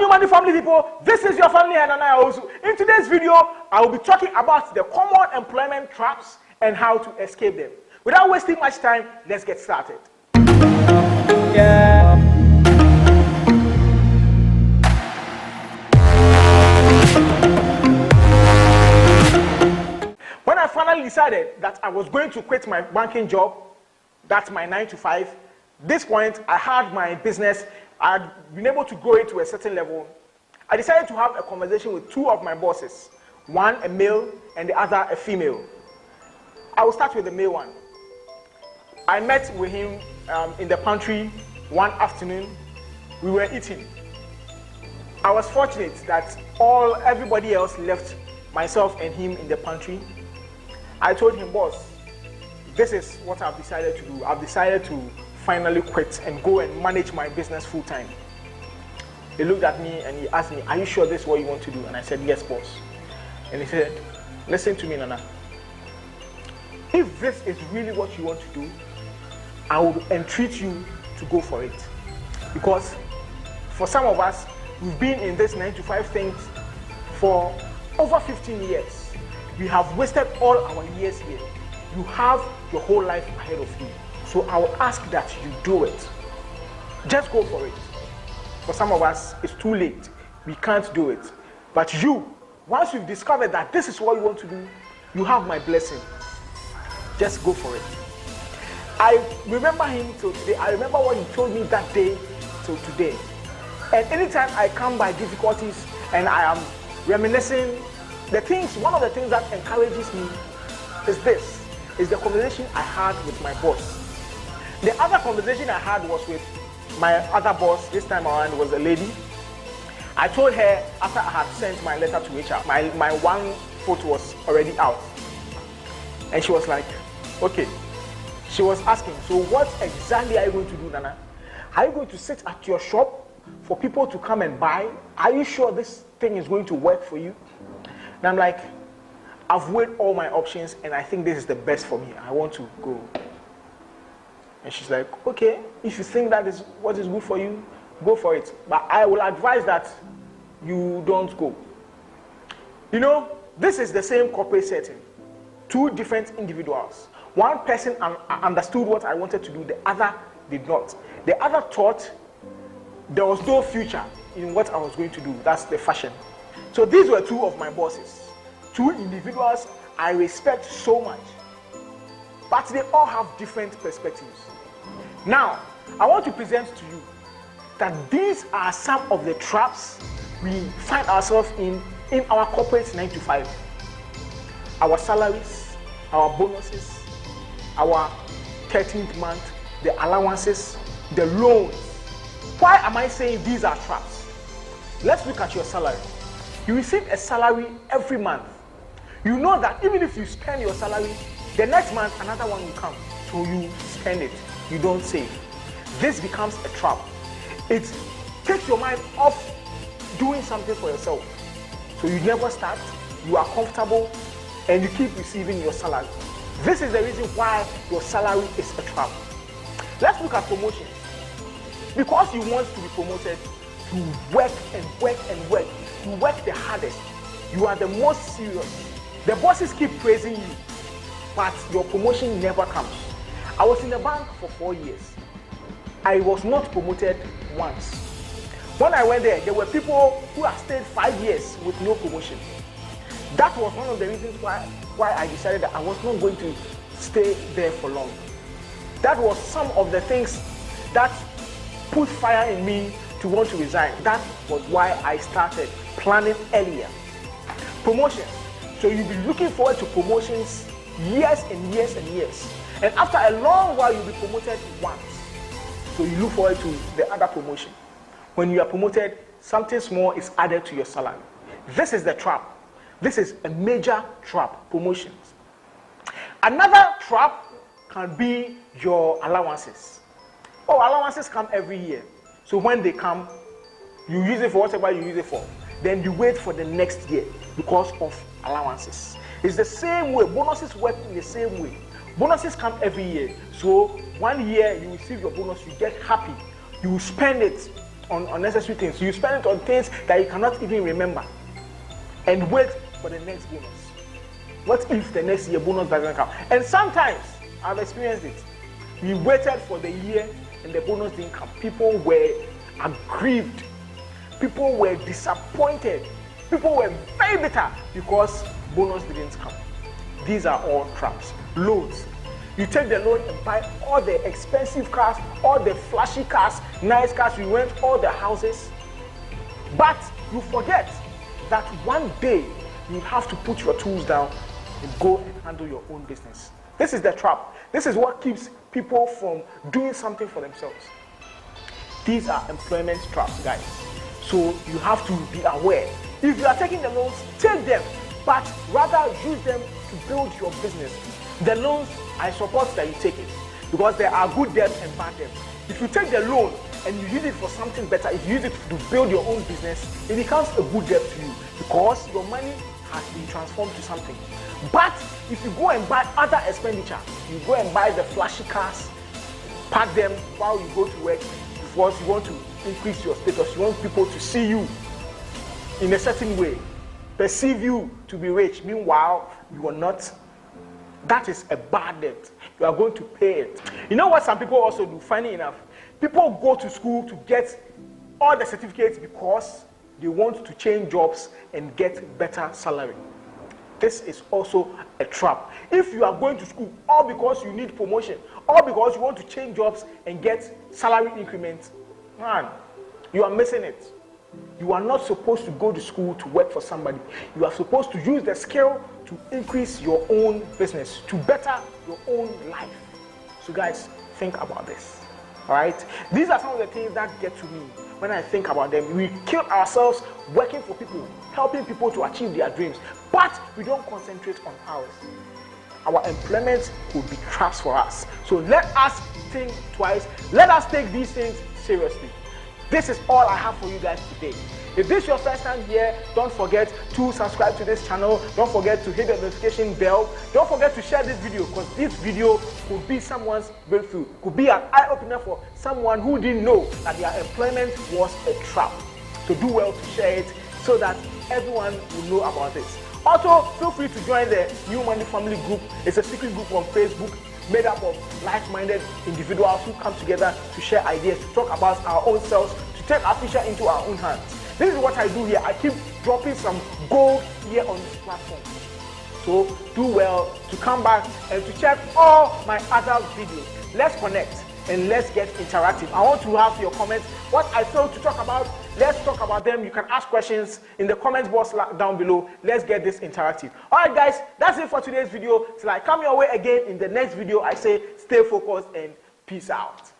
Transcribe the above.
New Money family people, this is your family and I also. In today's video, I will be talking about the common employment traps and how to escape them. Without wasting much time, let's get started. When I finally decided that I was going to quit my banking job, that's my 9 to 5, this point I had my business, I had been able to grow it to a certain level. I decided to have a conversation with two of my bosses, one a male and the other a female. I will start with the male one. I met with him in the pantry one afternoon. We were eating. I was fortunate that everybody else left myself and him in the pantry. I told him, boss, this is what I've decided to do. I've decided to finally quit and go and manage my business full time. He looked at me and he asked me, are you sure this is what you want to do? And I said, yes, boss. And he said, listen to me, Nana. If this is really what you want to do, I will entreat you to go for it. Because for some of us, we've been in this 9 to 5 thing for over 15 years. We have wasted all our years here. You have your whole life ahead of you. So I will ask that you do it. Just go for it. For some of us, it's too late. We can't do it. But you, once you've discovered that this is what you want to do, you have my blessing. Just go for it. I remember him till today. I remember what he told me that day till today. And anytime I come by difficulties and I am reminiscing, one of the things that encourages me is the conversation I had with my boss. The other conversation I had was with my other boss. This time around was a lady. I told her after I had sent my letter to HR, my one foot was already out. And she was like, okay. She was asking, so what exactly are you going to do, Nana? Are you going to sit at your shop for people to come and buy? Are you sure this thing is going to work for you? And I'm like, I've weighed all my options and I think this is the best for me. I want to go. And she's like, okay, if you think that is what is good for you, go for it. But I will advise that you don't go. You know, this is the same corporate setting. Two different individuals. One person understood what I wanted to do, the other did not. The other thought there was no future in what I was going to do. That's the fashion. So these were two of my bosses. Two individuals I respect so much. But they all have different perspectives. Now, I want to present to you that these are some of the traps we find ourselves in our corporate 9 to 5. Our salaries, our bonuses, our 13th month, the allowances, the loans. Why am I saying these are traps? Let's look at your salary. You receive a salary every month. You know that even if you spend your salary, the next month another one will come. So you spend it. You don't save. This becomes a trap. It takes your mind off doing something for yourself. So you never start, you are comfortable, and you keep receiving your salary. This is the reason why your salary is a trap. Let's look at promotions. Because you want to be promoted, you work and work and work. You work the hardest. You are the most serious. The bosses keep praising you, but your promotion never comes. I was in the bank for 4 years. I was not promoted once. When I went there were people who have stayed 5 years with no promotion. That was one of the reasons why I decided that I was not going to stay there for long. That was some of the things that put fire in me to want to resign. That was why I started planning earlier. Promotion. So you'll be looking forward to promotions years and years and years. And after a long while, you'll be promoted once. So you look forward to the other promotion. When you are promoted, something small is added to your salary. This is the trap. This is a major trap, promotions. Another trap can be your allowances. Oh, allowances come every year. So when they come, you use it for whatever you use it for. Then you wait for the next year because of allowances. It's the same way. Bonuses work in the same way. Bonuses come every year. So 1 year you receive your bonus, you get happy. You spend it on unnecessary things. You spend it on things that you cannot even remember, and wait for the next bonus. What if the next year bonus doesn't come? And sometimes I've experienced it. We waited for the year and the bonus didn't come. People were aggrieved. People were disappointed. People were very bitter because bonus didn't come. These are all traps. Loans. You take the loan and buy all the expensive cars, all the flashy cars, nice cars, you rent all the houses. But you forget that one day you have to put your tools down and go and handle your own business. This is the trap. This is what keeps people from doing something for themselves. These are employment traps, guys. So you have to be aware. If you are taking the loans, take them, but rather use them to build your business. The loans, I support that you take it, because there are good debts and bad debts. If you take the loan and you use it for something better, if you use it to build your own business, it becomes a good debt to you because your money has been transformed to something. But if you go and buy other expenditure, you go and buy the flashy cars, park them while you go to work, because you want to increase your status, you want people to see you in a certain way, perceive you to be rich. Meanwhile, you are not. That is a bad debt. You are going to pay it. You know what some people also do? Funny enough, people go to school to get all the certificates because they want to change jobs and get better salary. This is also a trap. If you are going to school all because you need promotion, all because you want to change jobs and get salary increments, man, you are missing it. You are not supposed to go to school to work for somebody. You are supposed to use the skill to increase your own business, to better your own life. So guys, think about this. All right? These are some of the things that get to me when I think about them. We kill ourselves working for people, helping people to achieve their dreams, but we don't concentrate on ours. Our employment could be traps for us. So let us think twice. Let us take these things seriously. This is all I have for you guys today. If this is your first time here, don't forget to subscribe to this channel. Don't forget to hit the notification bell. Don't forget to share this video, because this video could be someone's breakthrough. Could be an eye-opener for someone who didn't know that their employment was a trap. So do well to share it so that everyone will know about this. Also, feel free to join the New Money Family Group. It's a secret group on Facebook made up of like-minded individuals who come together to share ideas, to talk about our own selves, to take our future into our own hands. This is what I do here. I keep dropping some gold here on this platform. So do well to come back and to check all my other videos. Let's connect and let's get interactive. I want to have your comments. What I failed to talk about, let's talk about them. You can ask questions in the comments box down below. Let's get this interactive. All right, guys, that's it for today's video. Till I come your way again in the next video, I say stay focused and peace out.